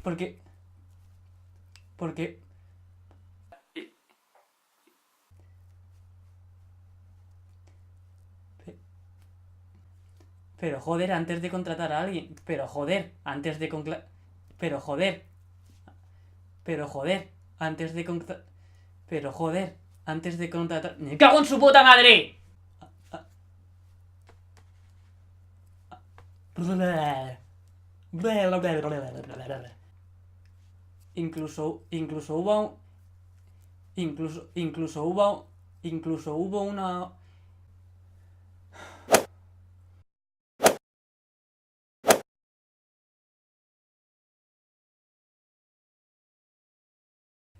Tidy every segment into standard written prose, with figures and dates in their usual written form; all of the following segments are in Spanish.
Porque... Porque... Pero joder, antes de contratar a alguien... Pero joder, antes de Pero joder... Pero joder, antes de contratar... Pero joder, antes de contratar... ¡Me cago en su puta madre! Incluso hubo... Incluso hubo una...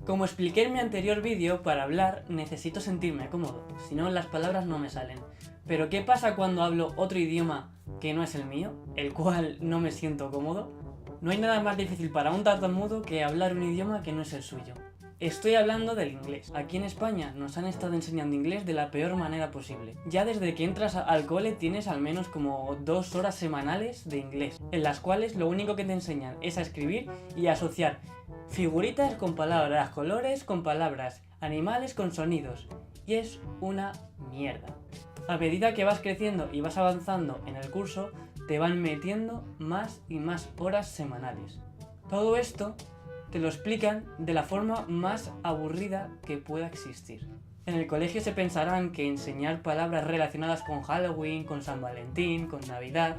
Como expliqué en mi anterior vídeo, para hablar necesito sentirme cómodo, si no las palabras no me salen. Pero ¿qué pasa cuando hablo otro idioma que no es el mío, el cual no me siento cómodo? No hay nada más difícil para un tartamudo que hablar un idioma que no es el suyo. Estoy hablando del inglés. Aquí en España nos han estado enseñando inglés de la peor manera posible. Ya desde que entras al cole tienes al menos como 2 horas semanales de inglés, en las cuales lo único que te enseñan es a escribir y a asociar figuritas con palabras, colores con palabras, animales con sonidos. Y es una mierda. A medida que vas creciendo y vas avanzando en el curso, te van metiendo más y más horas semanales. Todo esto te lo explican de la forma más aburrida que pueda existir. En el colegio se pensarán que enseñar palabras relacionadas con Halloween, con San Valentín, con Navidad,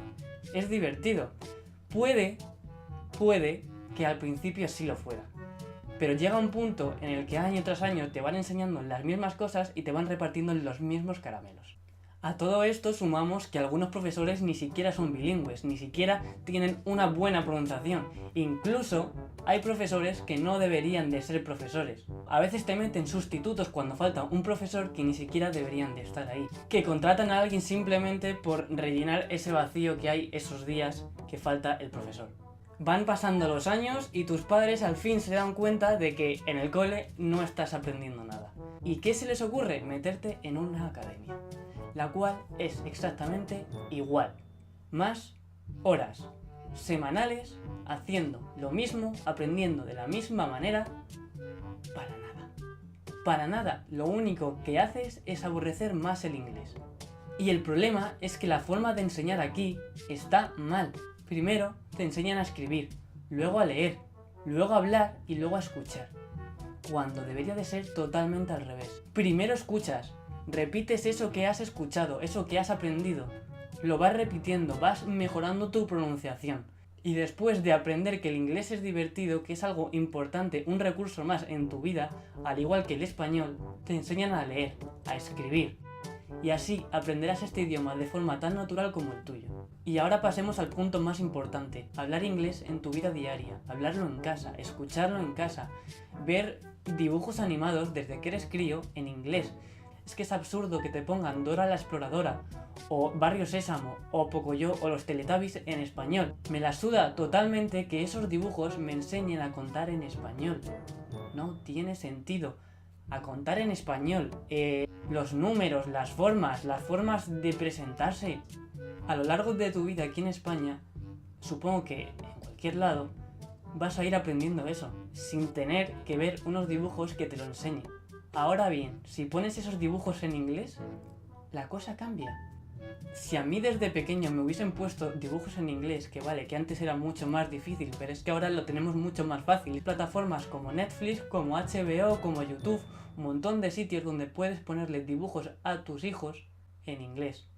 es divertido. Puede que al principio sí lo fuera. Pero llega un punto en el que año tras año te van enseñando las mismas cosas y te van repartiendo los mismos caramelos. A todo esto sumamos que algunos profesores ni siquiera son bilingües, ni siquiera tienen una buena pronunciación. Incluso hay profesores que no deberían de ser profesores. A veces te meten sustitutos cuando falta un profesor que ni siquiera deberían de estar ahí. Que contratan a alguien simplemente por rellenar ese vacío que hay esos días que falta el profesor. Van pasando los años y tus padres al fin se dan cuenta de que en el cole no estás aprendiendo nada. ¿Y qué se les ocurre? Meterte en una academia, la cual es exactamente igual. Más horas semanales haciendo lo mismo, aprendiendo de la misma manera, para nada. Para nada, lo único que haces es aborrecer más el inglés. Y el problema es que la forma de enseñar aquí está mal. Primero te enseñan a escribir, luego a leer, luego a hablar y luego a escuchar. Cuando debería de ser totalmente al revés. Primero escuchas, repites eso que has escuchado, eso que has aprendido. Lo vas repitiendo, vas mejorando tu pronunciación. Y después de aprender que el inglés es divertido, que es algo importante, un recurso más en tu vida, al igual que el español, te enseñan a leer, a escribir. Y así aprenderás este idioma de forma tan natural como el tuyo. Y ahora pasemos al punto más importante, hablar inglés en tu vida diaria, hablarlo en casa, escucharlo en casa, ver dibujos animados desde que eres crío en inglés. Es que es absurdo que te pongan Dora la Exploradora, o Barrio Sésamo, o Pocoyo, o los Teletubbies en español. Me la suda totalmente que esos dibujos me enseñen a contar en español. No tiene sentido. A contar en español, los números, las formas de presentarse. A lo largo de tu vida aquí en España, supongo que en cualquier lado, vas a ir aprendiendo eso, sin tener que ver unos dibujos que te lo enseñen. Ahora bien, si pones esos dibujos en inglés, la cosa cambia. Si a mí desde pequeño me hubiesen puesto dibujos en inglés, que vale, que antes era mucho más difícil, pero es que ahora lo tenemos mucho más fácil. Plataformas como Netflix, como HBO, como YouTube, un montón de sitios donde puedes ponerle dibujos a tus hijos en inglés.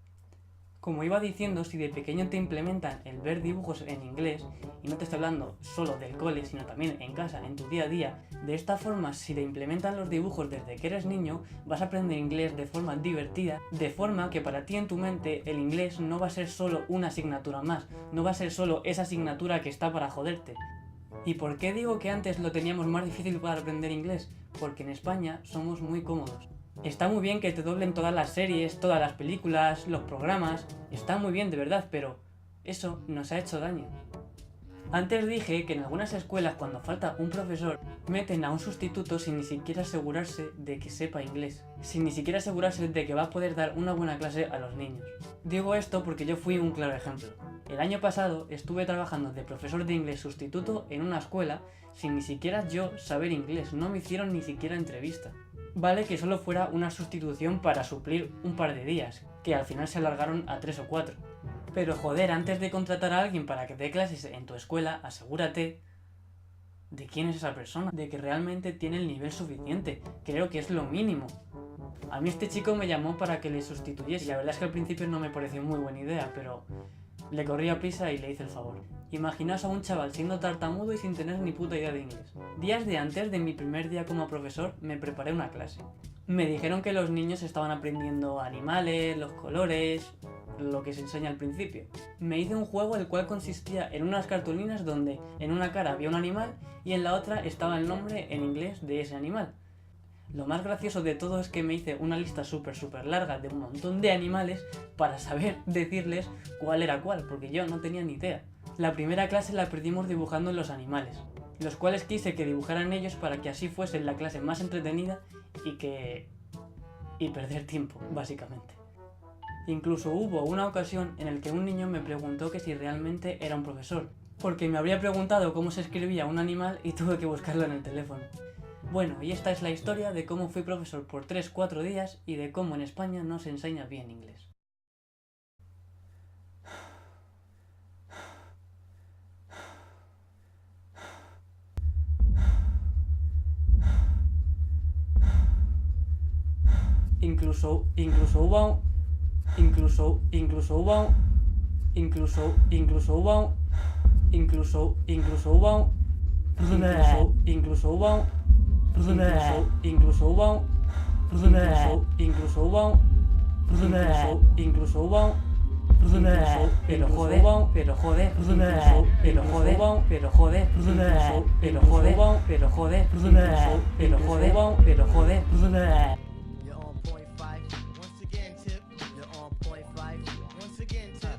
Como iba diciendo, si de pequeño te implementan el ver dibujos en inglés, y no te estoy hablando solo del cole, sino también en casa, en tu día a día, de esta forma, si te implementan los dibujos desde que eres niño, vas a aprender inglés de forma divertida, de forma que para ti en tu mente el inglés no va a ser solo una asignatura más, no va a ser solo esa asignatura que está para joderte. ¿Y por qué digo que antes lo teníamos más difícil para aprender inglés? Porque en España somos muy cómodos. Está muy bien que te doblen todas las series, todas las películas, los programas, está muy bien de verdad, pero eso nos ha hecho daño. Antes dije que en algunas escuelas cuando falta un profesor meten a un sustituto sin ni siquiera asegurarse de que sepa inglés, sin ni siquiera asegurarse de que va a poder dar una buena clase a los niños. Digo esto porque yo fui un claro ejemplo. El año pasado estuve trabajando de profesor de inglés sustituto en una escuela sin ni siquiera yo saber inglés, no me hicieron ni siquiera entrevista. Vale que solo fuera una sustitución para suplir un par de días, que al final se alargaron a 3 o 4. Pero joder, antes de contratar a alguien para que dé clases en tu escuela, asegúrate de quién es esa persona, de que realmente tiene el nivel suficiente. Creo que es lo mínimo. A mí este chico me llamó para que le sustituyese y la verdad es que al principio no me pareció muy buena idea, pero le corrí a prisa y le hice el favor. Imaginaos a un chaval siendo tartamudo y sin tener ni puta idea de inglés. Días de antes de mi primer día como profesor me preparé una clase. Me dijeron que los niños estaban aprendiendo animales, los colores, lo que se enseña al principio. Me hice un juego el cual consistía en unas cartulinas donde en una cara había un animal y en la otra estaba el nombre en inglés de ese animal. Lo más gracioso de todo es que me hice una lista súper larga de un montón de animales para saber decirles cuál era cuál, porque yo no tenía ni idea. La primera clase la perdimos dibujando los animales, los cuales quise que dibujaran ellos para que así fuese la clase más entretenida y perder tiempo, básicamente. Incluso hubo una ocasión en la que un niño me preguntó que si realmente era un profesor, porque me habría preguntado cómo se escribía un animal y tuve que buscarlo en el teléfono. Bueno, y esta es la historia de cómo fui profesor por 3-4 días y de cómo en España no se enseña bien inglés. Incluso hubo You're on point five. Once again, tip. You're on point five. Once again, tip.